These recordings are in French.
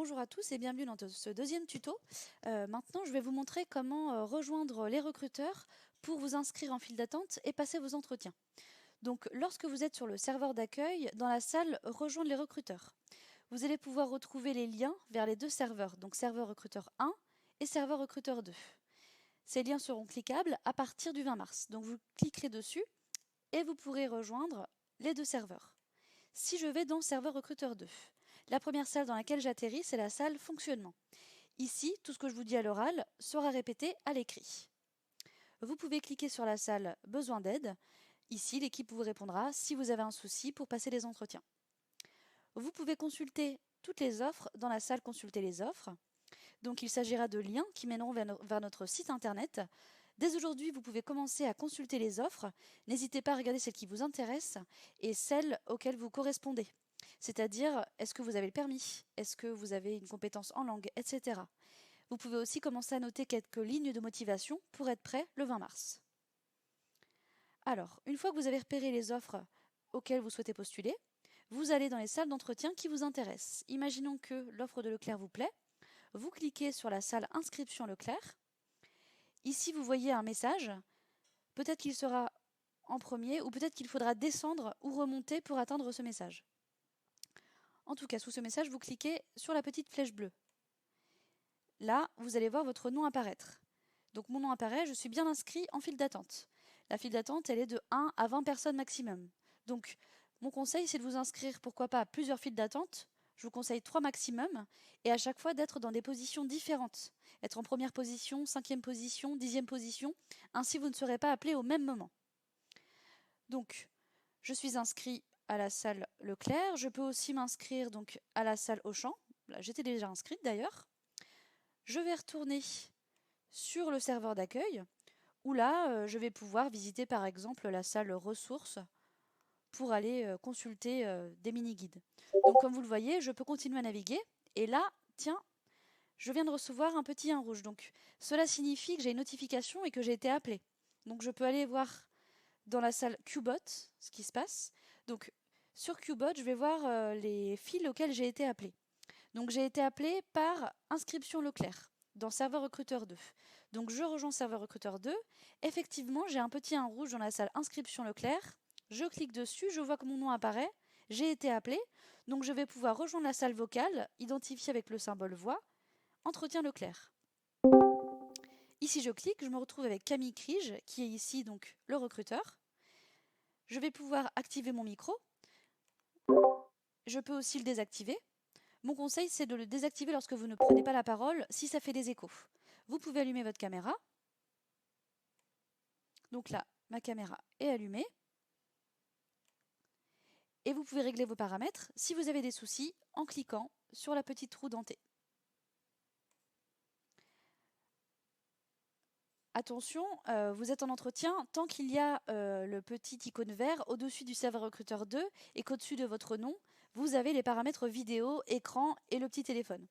Bonjour à tous et bienvenue dans ce deuxième tuto. Maintenant, je vais vous montrer comment rejoindre les recruteurs pour vous inscrire en file d'attente et passer vos entretiens. Donc, lorsque vous êtes sur le serveur d'accueil, dans la salle Rejoindre les recruteurs, vous allez pouvoir retrouver les liens vers les deux serveurs, donc serveur recruteur 1 et serveur recruteur 2. Ces liens seront cliquables à partir du 20 mars. Donc, vous cliquerez dessus et vous pourrez rejoindre les deux serveurs. Si je vais dans serveur recruteur 2, la première salle dans laquelle j'atterris, c'est la salle fonctionnement. Ici, tout ce que je vous dis à l'oral sera répété à l'écrit. Vous pouvez cliquer sur la salle besoin d'aide. Ici, l'équipe vous répondra si vous avez un souci pour passer les entretiens. Vous pouvez consulter toutes les offres dans la salle consulter les offres. Donc il s'agira de liens qui mèneront vers notre site internet. Dès aujourd'hui, vous pouvez commencer à consulter les offres. N'hésitez pas à regarder celles qui vous intéressent et celles auxquelles vous correspondez. C'est-à-dire, est-ce que vous avez le permis? Est-ce que vous avez une compétence en langue, etc. Vous pouvez aussi commencer à noter quelques lignes de motivation pour être prêt le 20 mars. Alors, une fois que vous avez repéré les offres auxquelles vous souhaitez postuler, vous allez dans les salles d'entretien qui vous intéressent. Imaginons que l'offre de Leclerc vous plaît. Vous cliquez sur la salle Inscription Leclerc. Ici, vous voyez un message. Peut-être qu'il sera en premier ou peut-être qu'il faudra descendre ou remonter pour atteindre ce message. En tout cas, sous ce message, vous cliquez sur la petite flèche bleue. Là, vous allez voir votre nom apparaître. Donc mon nom apparaît, je suis bien inscrit en file d'attente. La file d'attente, elle est de 1 à 20 personnes maximum. Donc mon conseil, c'est de vous inscrire, pourquoi pas, à plusieurs files d'attente. Je vous conseille 3 maximum, et à chaque fois d'être dans des positions différentes. Être en première position, 5e position, 10e position, ainsi vous ne serez pas appelé au même moment. Donc, je suis inscrit à la salle Leclerc, je peux aussi m'inscrire donc à la salle Auchan. Là, j'étais déjà inscrite d'ailleurs. Je vais retourner sur le serveur d'accueil, où là, je vais pouvoir visiter par exemple la salle ressources pour aller consulter des mini-guides. Donc comme vous le voyez, je peux continuer à naviguer. Et là, tiens, je viens de recevoir un petit 1 rouge. Donc cela signifie que j'ai une notification et que j'ai été appelé. Donc je peux aller voir dans la salle Qbot ce qui se passe. Donc sur Qbot, je vais voir les fils auxquels j'ai été appelé. Donc j'ai été appelé par inscription Leclerc dans serveur recruteur 2. Donc je rejoins serveur recruteur 2. Effectivement, j'ai un petit 1 rouge dans la salle inscription Leclerc. Je clique dessus, je vois que mon nom apparaît. J'ai été appelé. Donc je vais pouvoir rejoindre la salle vocale, identifiée avec le symbole voix, entretien Leclerc. Ici je clique, je me retrouve avec Camille Krige, qui est ici donc le recruteur. Je vais pouvoir activer mon micro. Je peux aussi le désactiver. Mon conseil, c'est de le désactiver lorsque vous ne prenez pas la parole, si ça fait des échos. Vous pouvez allumer votre caméra. Donc là, ma caméra est allumée. Et vous pouvez régler vos paramètres si vous avez des soucis en cliquant sur la petite roue dentée. Attention, vous êtes en entretien tant qu'il y a le petit icône vert au-dessus du serveur recruteur 2 et qu'au-dessus de votre nom, vous avez les paramètres vidéo, écran et le petit téléphone.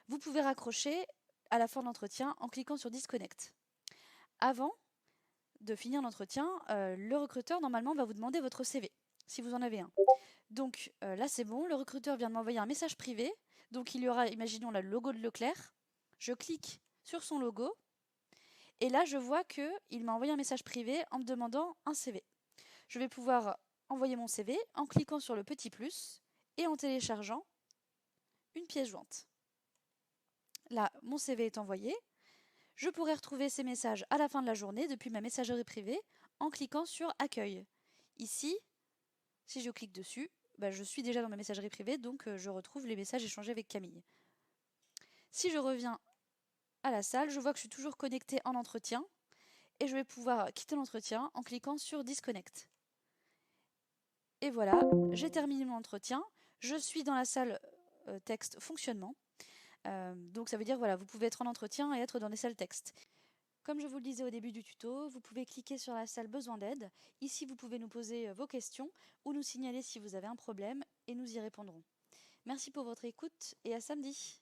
Vous pouvez raccrocher à la fin de l'entretien en cliquant sur Disconnect. Avant de finir l'entretien, le recruteur normalement va vous demander votre CV, si vous en avez un. Donc là c'est bon, le recruteur vient de m'envoyer un message privé, donc il y aura, imaginons, le logo de Leclerc. Je clique sur son logo, et là je vois qu'il m'a envoyé un message privé en me demandant un CV. Je vais pouvoir envoyer mon CV en cliquant sur le petit plus et en téléchargeant une pièce jointe. Là, mon CV est envoyé. Je pourrai retrouver ces messages à la fin de la journée depuis ma messagerie privée en cliquant sur Accueil. Ici, si je clique dessus, je suis déjà dans ma messagerie privée, donc je retrouve les messages échangés avec Camille. Si je reviens à la salle, je vois que je suis toujours connectée en entretien et je vais pouvoir quitter l'entretien en cliquant sur Disconnect. Et voilà, j'ai terminé mon entretien. Je suis dans la salle texte fonctionnement. Donc ça veut dire, voilà, vous pouvez être en entretien et être dans des salles texte. Comme je vous le disais au début du tuto, vous pouvez cliquer sur la salle besoin d'aide. Ici, vous pouvez nous poser vos questions ou nous signaler si vous avez un problème et nous y répondrons. Merci pour votre écoute et à samedi.